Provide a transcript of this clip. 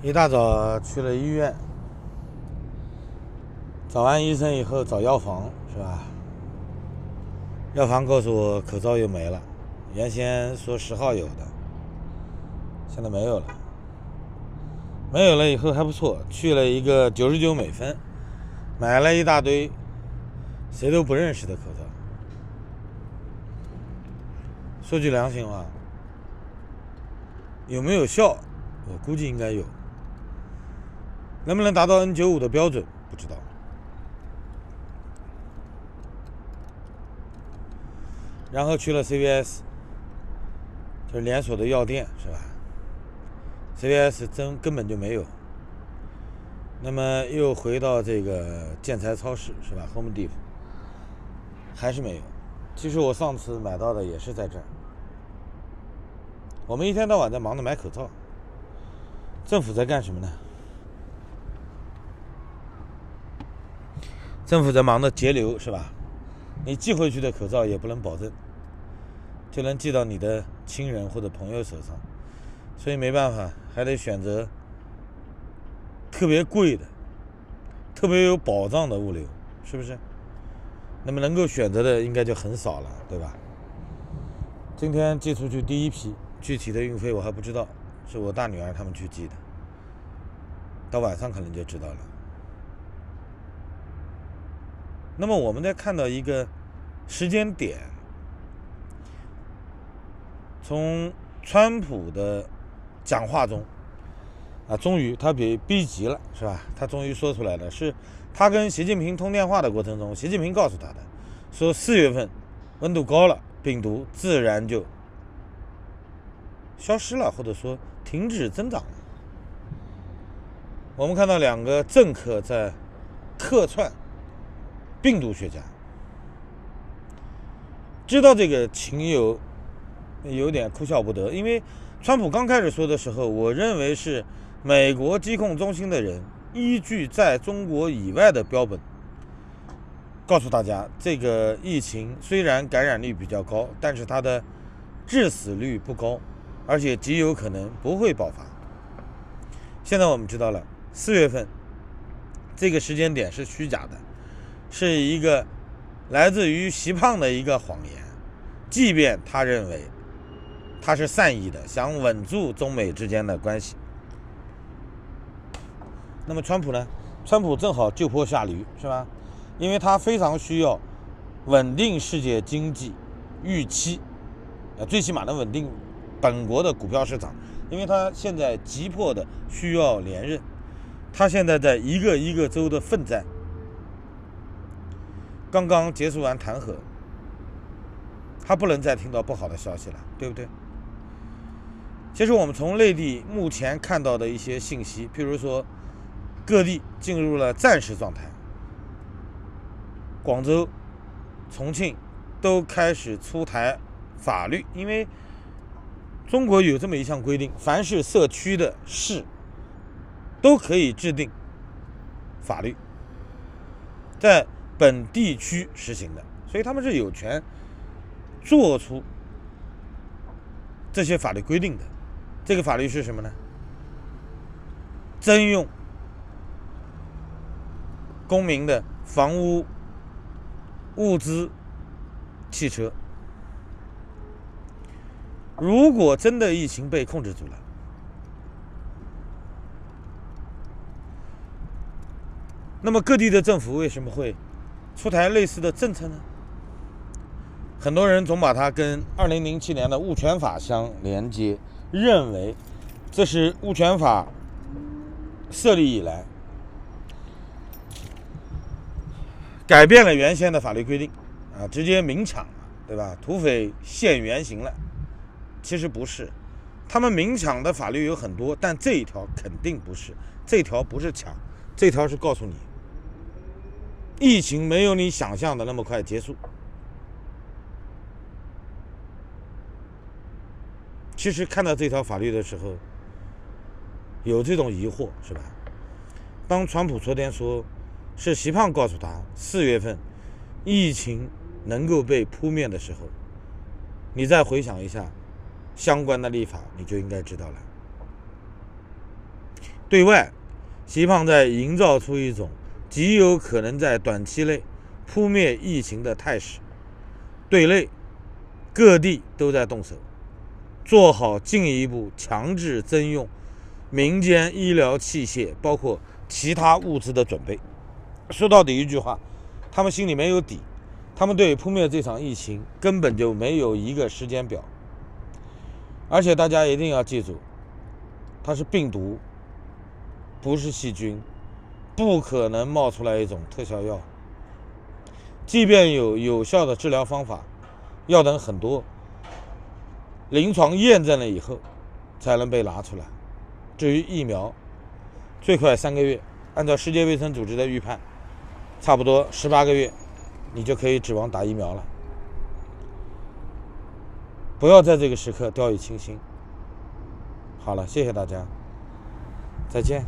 一大早去了医院，找完医生以后找药房是吧？药房告诉我口罩又没了，原先说10号有的，现在没有了。没有了以后还不错，去了一个99美分，买了一大堆谁都不认识的口罩。说句良心话，有没有效？我估计应该有。能不能达到 N95 的标准？不知道。然后去了 CVS， 就是连锁的药店是吧？ CVS 根本就没有。那么又回到这个建材超市是吧 ？Home Depot 还是没有。其实我上次买到的也是在这儿。我们一天到晚在忙着买口罩，政府在干什么呢？政府在忙着节流是吧？你寄回去的口罩也不能保证就能寄到你的亲人或者朋友手上，所以没办法，还得选择特别贵的、特别有保障的物流，是不是？那么能够选择的应该就很少了，对吧？今天寄出去第一批，具体的运费我还不知道，是我大女儿他们去寄的，到晚上可能就知道了。那么我们再看到一个时间点，从川普的讲话中终于他被逼急了是吧？他终于说出来了，是他跟习近平通电话的过程中，习近平告诉他的，说4月份温度高了，病毒自然就消失了，或者说停止增长了。我们看到2个政客在客串病毒学家，知道这个情有点哭笑不得，因为川普刚开始说的时候，我认为是美国疾控中心的人依据在中国以外的标本，告诉大家这个疫情虽然感染率比较高，但是它的致死率不高，而且极有可能不会爆发。现在我们知道了，4月份这个时间点是虚假的，是一个来自于习胖的一个谎言，即便他认为他是善意的，想稳住中美之间的关系。那么川普呢？川普正好就坡下驴是吧？因为他非常需要稳定世界经济预期，最起码能稳定本国的股票市场，因为他现在急迫的需要连任，他现在在一个一个州的奋战，刚刚结束完弹劾，他不能再听到不好的消息了，对不对？其实我们从内地目前看到的一些信息，譬如说各地进入了战时状态，广州、重庆都开始出台法律，因为中国有这么一项规定，凡是社区的市都可以制定法律，在本地区实行的，所以他们是有权做出这些法律规定的。这个法律是什么呢？征用公民的房屋、物资、汽车。如果真的疫情被控制住了，那么各地的政府为什么会出台类似的政策呢？很多人总把它跟2007年的物权法相连接，认为这是物权法设立以来改变了原先的法律规定直接明抢了，对吧？土匪现原形了。其实不是，他们明抢的法律有很多，但这一条肯定不是，这条不是抢，这条是告诉你，疫情没有你想象的那么快结束。其实看到这条法律的时候，有这种疑惑是吧？当川普昨天说是习胖告诉他4月份疫情能够被扑灭的时候，你再回想一下相关的立法，你就应该知道了。对外，习胖在营造出一种极有可能在短期内扑灭疫情的态势；对内，各地都在动手，做好进一步强制征用民间医疗器械，包括其他物资的准备。说到底一句话，他们心里没有底，他们对扑灭这场疫情根本就没有一个时间表。而且大家一定要记住，它是病毒，不是细菌，不可能冒出来一种特效药。即便有有效的治疗方法，要等很多临床验证了以后才能被拿出来。至于疫苗，最快3个月，按照世界卫生组织的预判，差不多18个月你就可以指望打疫苗了。不要在这个时刻掉以轻心。好了，谢谢大家，再见。